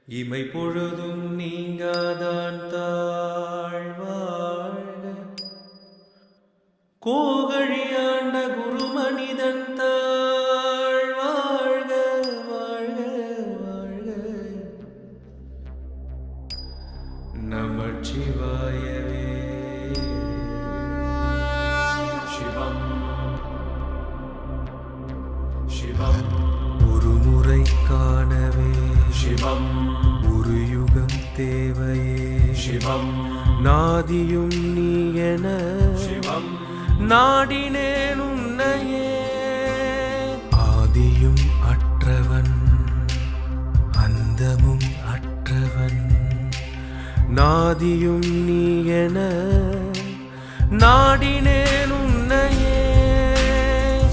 இமை பொழுதும் நீங்காதான் தாழ்வாழ்க கோகழியாண்ட குரு மனிதன் தாழ்வாழ்க வாழ்க வாழ்க நமச்சிவாயவே சிவம் சிவம் ஒருமுறை காணவே சிவம் ஒரு யுகம் தேவையே சிவம் நாதியும் நீ என சிவம் நாடினேன் உன்னையே ஆதியும் அற்றவன் அந்தமும் அற்றவன் நாதியும் நீ என நாடினேன் உன்னையே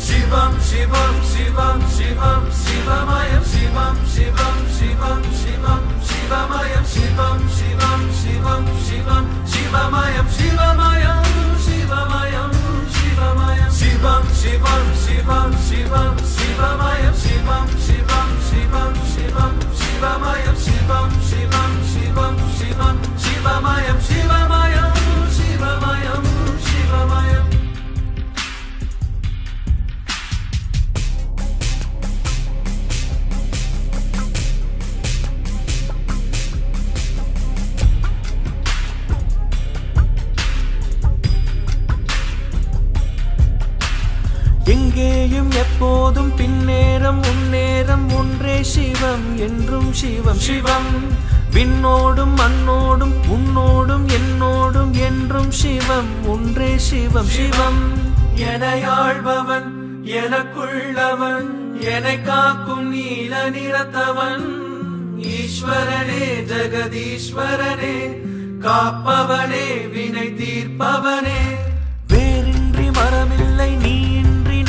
சிவம் சிவம் சிவம் சிவம் சிவமயம் சிவம் சிவம் சிவம் சிவம் சிவமயம் சிவம் சிவம் சிவம் சிவம் சிவமயம் சிவமயம் சிவமயம் சிவமயம் சிவம் சிவம் சிவம் சிவம் சிவமயம் சிவம் சிவம் சிவம் சிவம் சிவமயம் சிவம் சிவம் சிவம் சிவம் சிவமயம் சிவமயம் சிவமயம் சிவமயம் எங்கேயும் எப்போதும் பின்னேரம் முன்னேறம் ஒன்றே சிவம் என்றும் சிவம் சிவம் விண்ணோடும் மண்ணோடும் உன்னோடும் என்னோடும் என்றும் சிவம் ஒன்றே சிவம் சிவம் எனையாழ்பவன் எனக்குள்ளவன் என்னை காக்கும் நீல நிறத்தவன் ஈஸ்வரனே ஜெகதீஸ்வரனே காப்பவனே வினை தீர்ப்பவனே வேறின்றி மரமில்லை நீ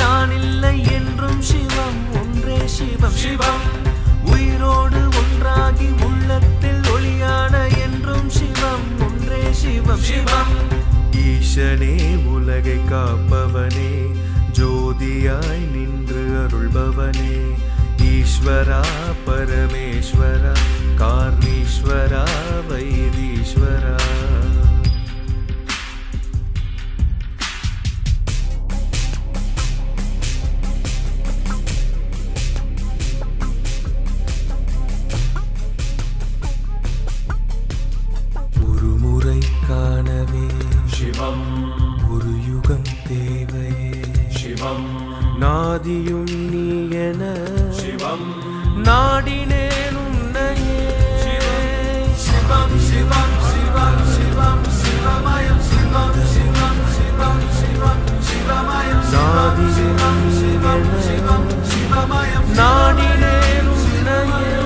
நான் இல்லை என்றும் சிவம் ஒன்றே சிவம் சிவம் உயிரோடு ஒன்றாகி உள்ளத்தில் ஒளியான என்றும் சிவம் ஒன்றே சிவம் சிவம் ஈசனே உலகை காப்பவனே ஜோதியாய் நின்று அருள்பவனே ஈஸ்வரா பரமேஸ்வரா கார்ணீஸ்வரா வைதீஸ்வரா சிவம் ஒரு யுகம் தேவையே சிவம் நாதியும் நீ என சிவம் நாடினேன் உன்னையே சிவம் சிவம் சிவம் சிவம் சிவமயம் சிவம் சிவம் சிவம் சிவம் சிவமயம் நாதியும் சிவம் சிவம் சிவமயம் நாடினேன் உன்னையே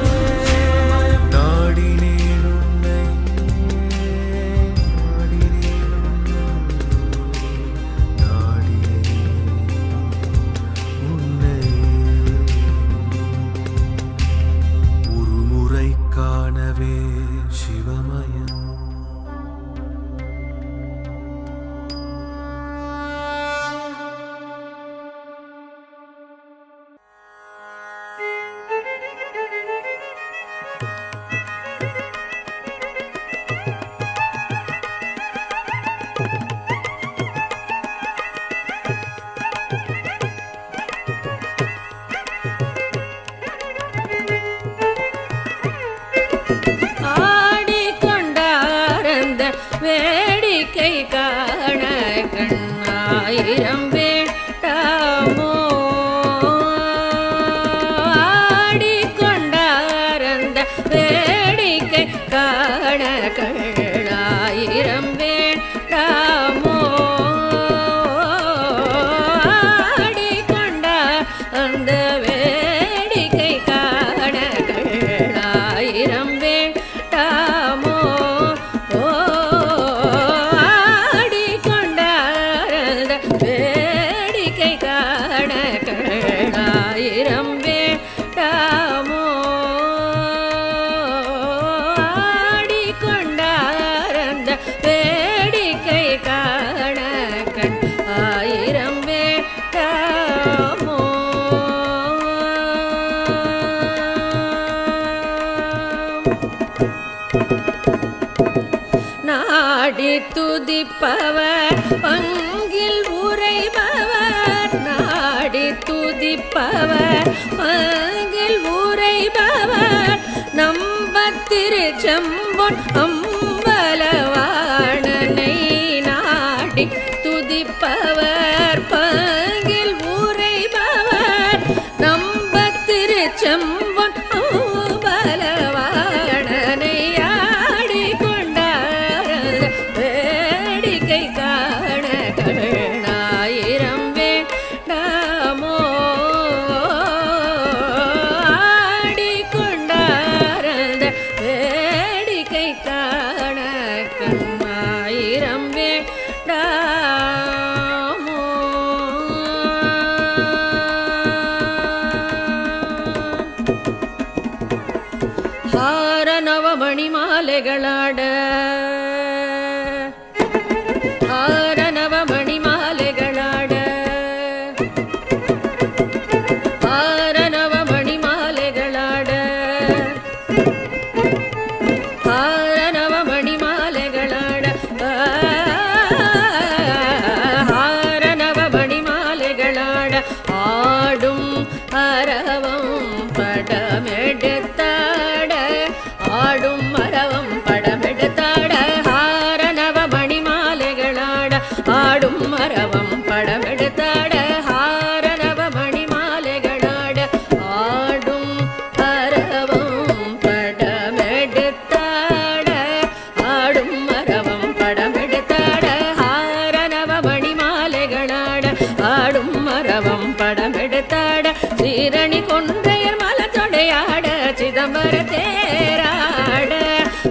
வேடிக்கை காண கண்ணாயிரம் வேண்டாமோ ஆடிக்கொண்டாரந்த வேடிக்கை காண கண்ணாயிரம் வேண்டாமோ ஆடிக்கொண்டார் அந்த வேடிக்கை காண கண்ணாயிரம் வேண்டாமோ வேடிக்கை நாடி துதிப்பவர் பங்கில் உரைபவர் நாடி துதிப்பவர் பங்கில் உரைபவர் நம்பத்திருச்செம்பொன் அம்பலவாணனை நாடி துதிப்பவர் பங்கில் உரைபவர் நம்பத்திருச்செம்பொன் அம்பலவாணனை ஆடி கொண்டார் வேடிக்கை காண கண்ணாயிரம் வேண்டாமோ ஆடி கொண்டார் வேடிக்கை காண கண்ணாயிரம் வேண்டாமோ. ಹಾರ ನವಮಣಿ ಮಾಲೆಗಳಾಡ ಹಾರ ನವಮಣಿ ಮಾಲೆಗಳಾಡ ಹಾರ ನವಮಣಿ ಮಾಲೆಗಳಾಡ ಹಾರ ನವಮಣಿ ಮಾಲೆಗಳಾಡ ಹಾರ ನವಮಣಿ ಮಾಲೆಗಳಾಡ ஆடும் அரவம் படமெடுத்தாட ஆடும் மரவம் படமெடுத்தாட ஹார நவமணி மாலைகளாட ஆடும் மரவம் படமெடுத்தாட ஹார நவமணி மாலைகளாட ஆடும் அரவம் படமெடுத்தாட ஆடும் மரவம் படமெடுத்தாட ஹார நவமணி மாலைகளாட ஆடும் மரவம் படமெடுத்தாட சீரணி கொன்றையர் மலத்தொடையாட சிதம்பர தேராட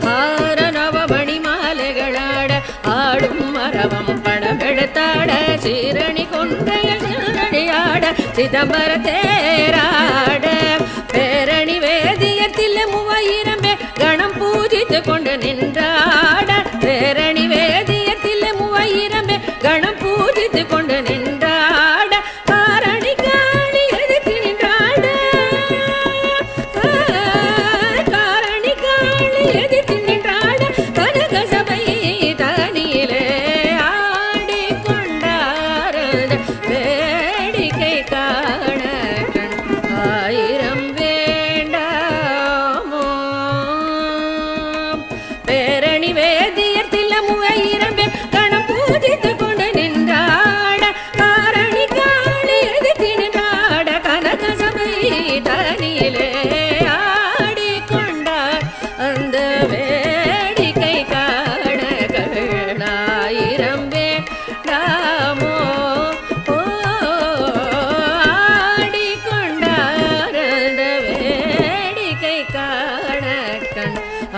ஹார நவமணி மாலைகளாட ஆடும் மரவம் படமெடுத்தாட சீரணி கொன்றையர் சிதம்பரையாட சிதம்பர தேராட பேரணி வேதியத்தில் 3000 பேர் கணம் பூஜித்து கொண்டு நின்றாட பேரணி வேதியத்தில் 3000 பேர் கணம் பூஜித்து கொண்டு நின்றாட காரணி காணி எதிர்த்து நின்றாட காரணி காணி எதிர்த்து நின்றாட கனக சபை தனியிலே ஆடி கொண்டாரத வேடிக்கை காண கண் ஆயிரம் வேண்டாமோ பேரணி வேதியத்தில் 3000 பேர் கணம் பூஜித்து கொண்டு நின்றாட காரணி காணி எதிர்த்து நின்றாட கனக சபை தனியிலே ஆடி கொண்டார் அந்த வேடிக்கை காண கண்ணாயிரம் வேண்டாமோ ஆடி கொண்டார் அந்த வேடிக்கை காண கண்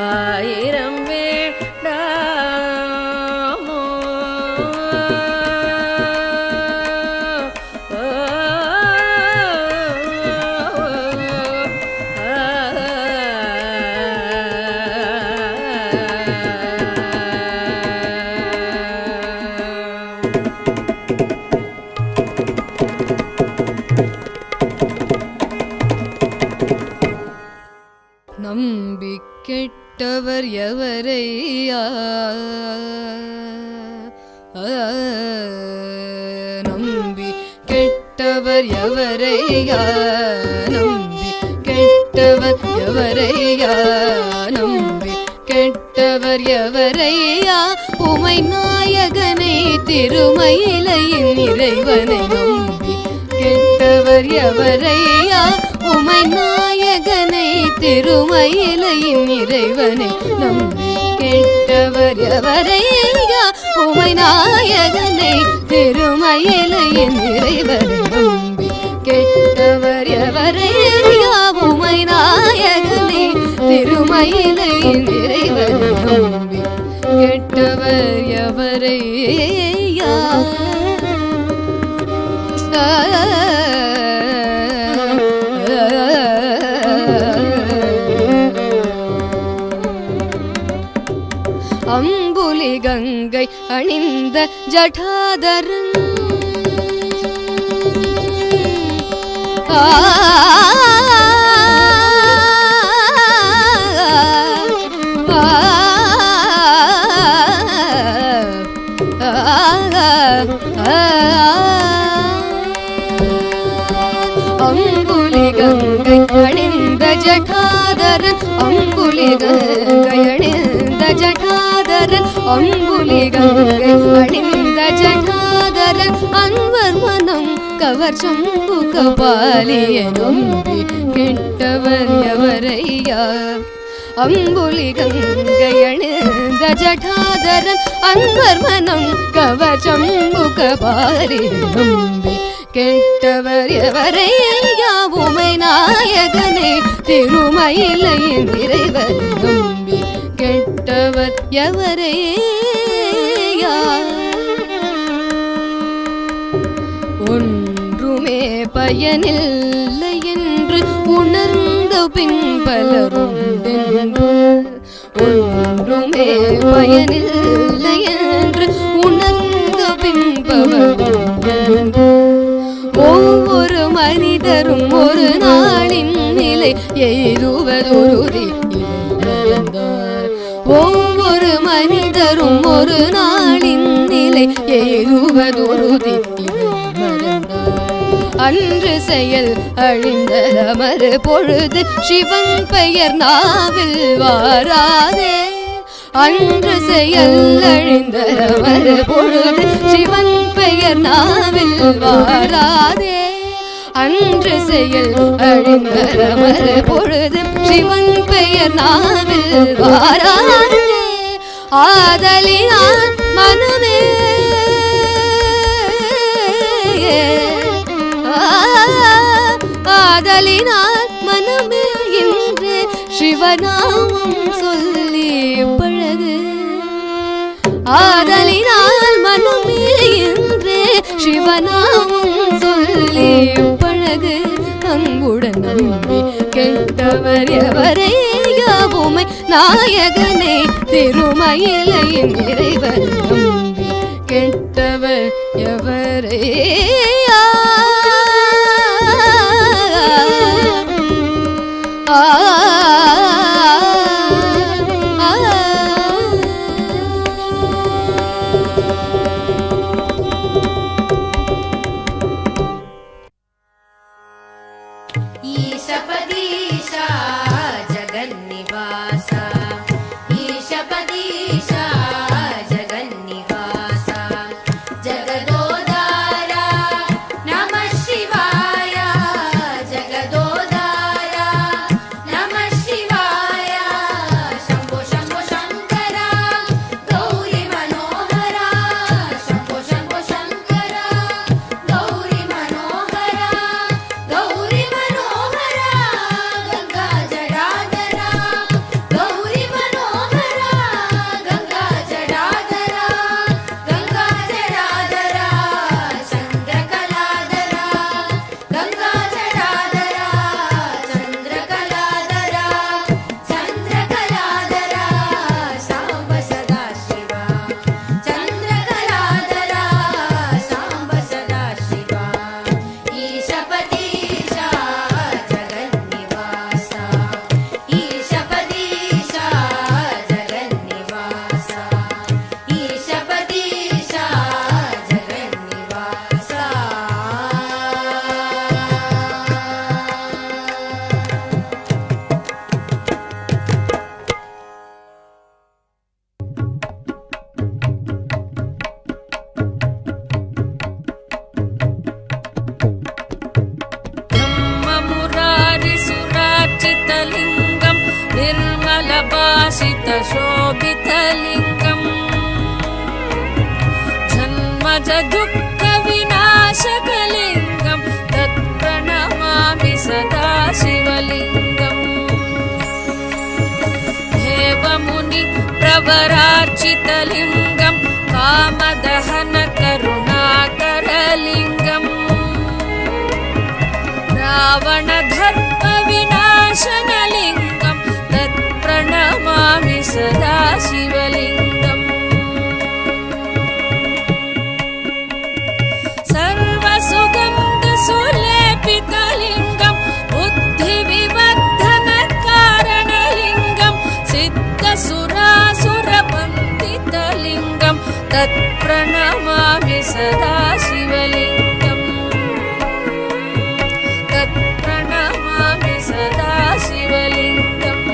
ஆயிரம் வேண்டாமோ. நம்பி கெட்டவர் எவரையா நம்பி கெட்டவர் எவரையா நம்பி கெட்டவர் எவரையா நம்பி கெட்டவர் எவரையா உமை நாயகனை திருமயிலையின் இறைவனை நம்பி கெட்டவர் எவரையா உமை நாயகனை திருமயிலையின் இறைவனை நம்பி கெட்டவர் எவரையா உமை நாயகனை திருமயிலையின் இறைவனை நம்பி கெட்டவர் எவரையா உமை நாயகனை திருமயிலையின் இறைவனை நம்பி கெட்டவர் எவரையா அம்புலி கங்கை அணிந்த ஜடாதரன் ஆ ஜடாதரன் அம்புலி கங்கை அணிந்த ஜடாதரன் அம்புலி கங்கை அணிந்த ஜடாதரன் அன்வர் மனம் கவர் சம்பு கபாலிய நம்பி கெட்டவர் எவரையா அம்புலி கங்கை அணிந்த ஜடாதரன் அன்வர் மனம் கவர் சம்பு கபாலிய நம்பி கெட்டவர் எவரையா உமை நாயகனே திருமயிலையின் இறைவர் நம்பி கெட்டவர் எவரையா ஒன்றுமே பயனில்லை என்று உணர்ந்த பின் பலருண்டென்று ஒன்றுமே பயனில்லை என்று உணர்ந்த பின் பலருண்டென்று ஒவ்வொரு மனிதரும் ஒரு நாளின் நிலை எய்துவதுருதி ஒவ்வொரு மனிதரும் ஒரு நாளின் நிலை எய்துவதுருதி அன்று செயல் அழிந்த மறு பொழுது சிவன் பெயர் நாவில் வாராதே அன்று செயல் அழிந்த மறு பொழுது சிவன் பெயர் நாவில் வாராதே அன்று செயல் அழிந்த மறு பொழுது சிவன் பெயர் நாவில் வாராதே ஆதலினால் மனமே ஆதலினால் மனமே இன்று சிவநாமம் சொல்லி பழகு ஆதலினால் மனமே இன்று சிவநாமம் சொல்லி பழகு அன்புடன் நம்பி கெட்டவர் எவரையா உமை நாயகனே திருமயிலையின் இறைவர் நம்பி கெட்டவர் எவரையா ईशपदीशा जगन्निवासा ईशपदीशा जगन्निवासा जगदोदारा नमः शिवाय जगदोदारा नमः शिवाय शम्भो शम्भो शङ्करा गौरी मनोहरा शम्भो शम्भो शङ्करा गौरी मनोहरा गौरी गंगा जडाधरा गौरी मनोहरा गंगा जडाधरा चंद्रकलाधरा गंगा जडाधरा चंद्रकलाधरा चंद्रकलाधरा सांब सदा शिवा चंद्रकलाधरा सांब सदा शिवा ईशपदीशा जगन्निवासा ईशपदीशा जगन्निवासा ईशपदीशा जगन्निवासा ब्रह्ममुरारिसुरार्चितलिङ्गं निर्मलभासितशोभितलिङ्गम् जन्मजदुःखविनाशकलिङ्गं तत्प्रणमामि सदा शिवलिङ्गम् देवमुनिप्रवरार्चितलिङ्गं कामदहनकरुणाकरलिङ्गम् रावणधर्मविनाशनलिङ्गं तत्प्रणमामि सदा शिवलिङ्गम् सर्वसुगन्धसुलेपितलिङ्गं बुद्धिविवर्धनकारणलिङ्गं सिद्धसुरासुरवन्दितलिङ्गं तत्प्रणमामि सदा शिवलिङ्गम् तत्प्रणमामि सदा शिवलिङ्गम्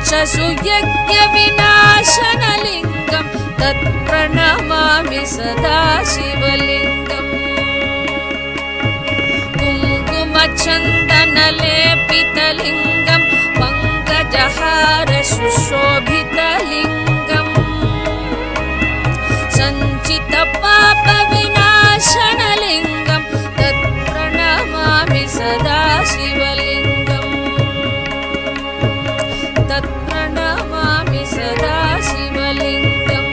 शशुयज्ञविनाशनलिङ्गं तत्प्रणमामि सदा शिवलिङ्गम् कुङ्कुमचन्दनलेपितलिङ्गं पङ्कजहार सुशोभितलिङ्गम् सञ्चितपापविनाशनलिङ्गं तत्प्रणमामि सदा शिवलिङ्गम् तत्प्रणमामि सदा शिवलिङ्गम्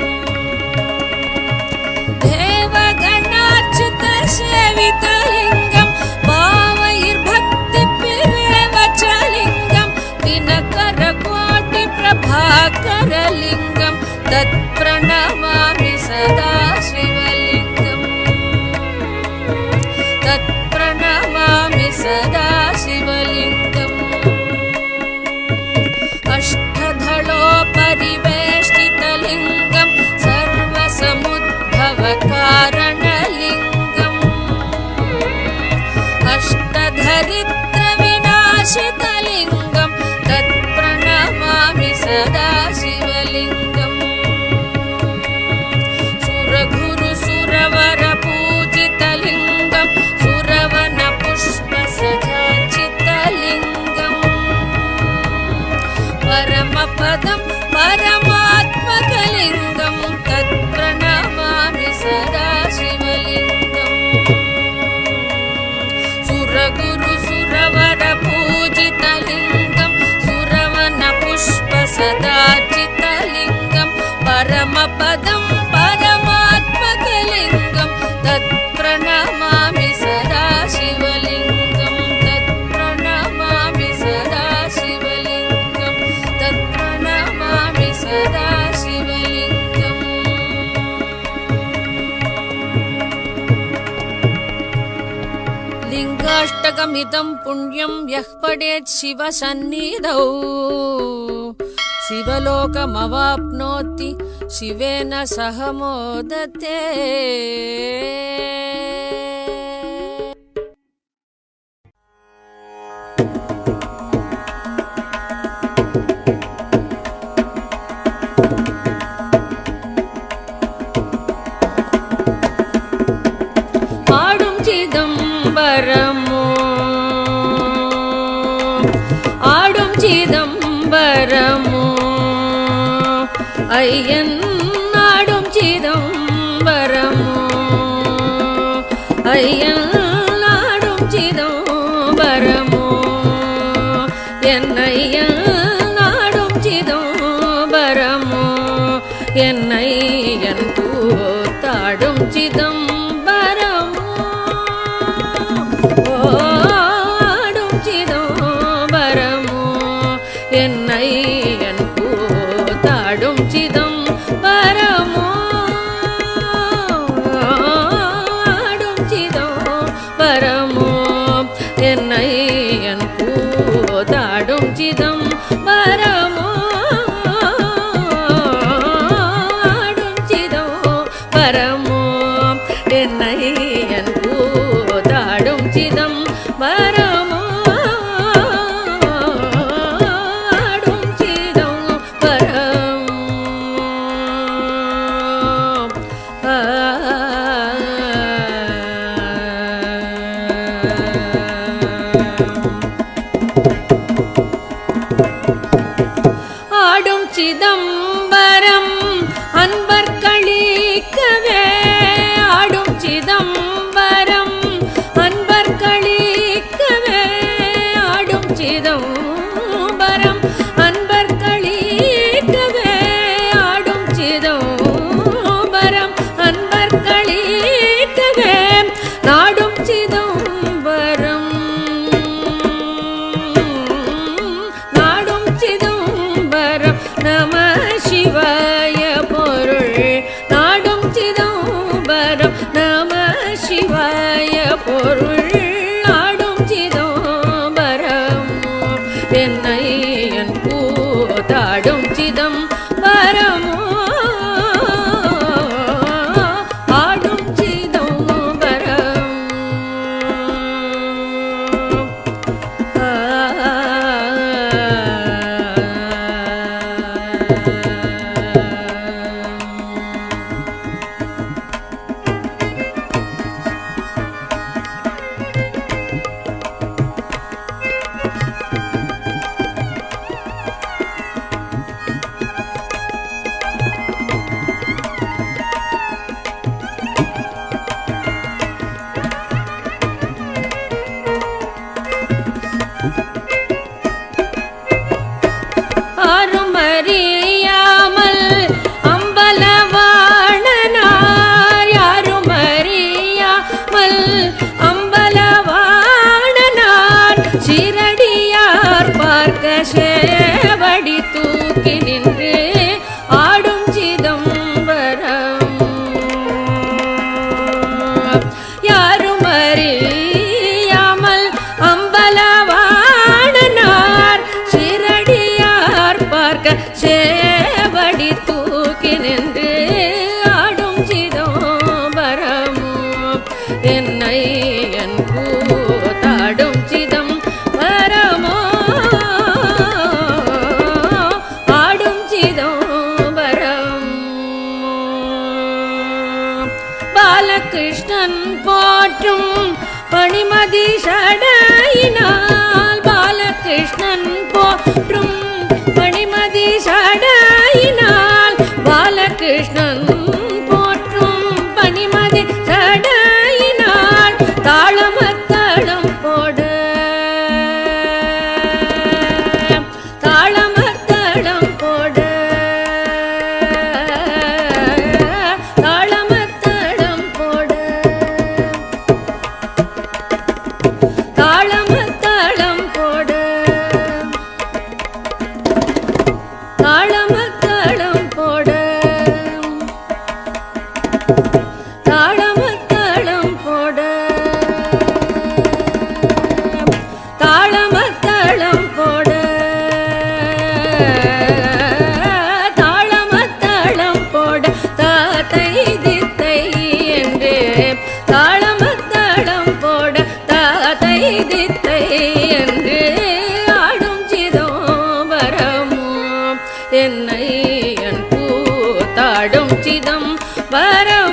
देवगणार्चितसेवितलिङ्गं भावैर्भक्तिभिरेव च लिङ्गं दिनकरकोटिप्रभाकरलिङ्गं तत्प्रणमामि सदा शिवलिङ्गम् तत्प्रणमामि सदा शिवलिङ्गम् अष्टधलोपरिवेष्टितलिङ्गं सर्वसमुद्भवकारणलिङ्गम् अष्टधरित्रविनाशितलिङ्गं तत्प्रणमामि सदा शिवलिङ्गम् सुरगुरुसुरवरपूजितलिङ्गं सुरवनपुष्पसजाचितलिङ्गम् परमपदं परमात्मकलिङ्गं तत्प्रणमामि सदा शिवलिङ्गम् सुरगुरुसुरवरपूजितलिङ्गं सुरवनपुष्पसदाचितलिङ्गं परमपदं परमात्मकलिङ्गं तत्प्रणमामि सदा शिवलिङ्गं तत्प्रणमामि सदा शिवलिङ्गं तत्प्रणमामि सदा शिवलिङ्गम् लिङ्गाष्टकमिदं पुण्यं यः पठेत् शिवसन्निधौ शिवलोकमवाप्नोति शिवेन सह मोदते ஆடும் சிதம்பரமோ ஆடும் சிதம்பரமோ ஐயன் ஆடும் சிதம்பரமோ ஐயன் ஆடும் சிதம்பரமோ என் ஐயன் ஆடும் சிதம்பரமோ என் ஐயன் கூத்தாடும் சிதம்பரமோ ஆடும் சிதம்பரமோ என் ஐயன் கூத்தாடும் சிதம்பரமோ ஆடும் சிதம்பரமோ என் ஐயன் கூத்தாடும் சிதம்பரமோ ஆடும் சிதம்பரமோ என் ஐயன் கூத்தாடும் சிதம்பரமோ ஆடும் சிதம்பரமோ ஆடும் சிதம்பரம் அன்பர் களிக்கவே ஆடும் சிதம்பரம் அன்பர் களிக்கவே ஆடும் சிதம்பரம் அன்பர் களிக்கவே ஆடும் சிதம்பரம் அன்பர் களிக்கவே நாடும் சிதம்பரம் நாடும் சிதம்பரம் நம சிவாய பொருள் நாடும் சிதம்பரம் நம சிவாய பொருள் நாடும் சிதம்பரம் என் ஐயன் கூத்தாடும் சிதம்பரமோ ஆடும் சிதம்பரம் பாலகிருஷ்ணன் போற்றும் பணிமதி சடையினால் பாலகிருஷ்ணன் போற்றும் பணிமதி சடையினால் பாலகிருஷ்ணன் போற்றும் பணிமதி சடையினால் தாளமத்தளம் போடு தாளமத்தளம் போடு தாளமத்தளம் போடு தாளமத்தளம் போடு தாளமத்தளம் போடு தாளமத்தளம் போடு தாளமத்தளம் போடு தாளமத்தளம் போடு தாத்தை தித்தை என்று தாளமத்தளம் போடு தாத்தை தித்தை என்று ஆடும் சிதம்பரமும் என்னை என் கூத்தாடும் சிதம்பரம்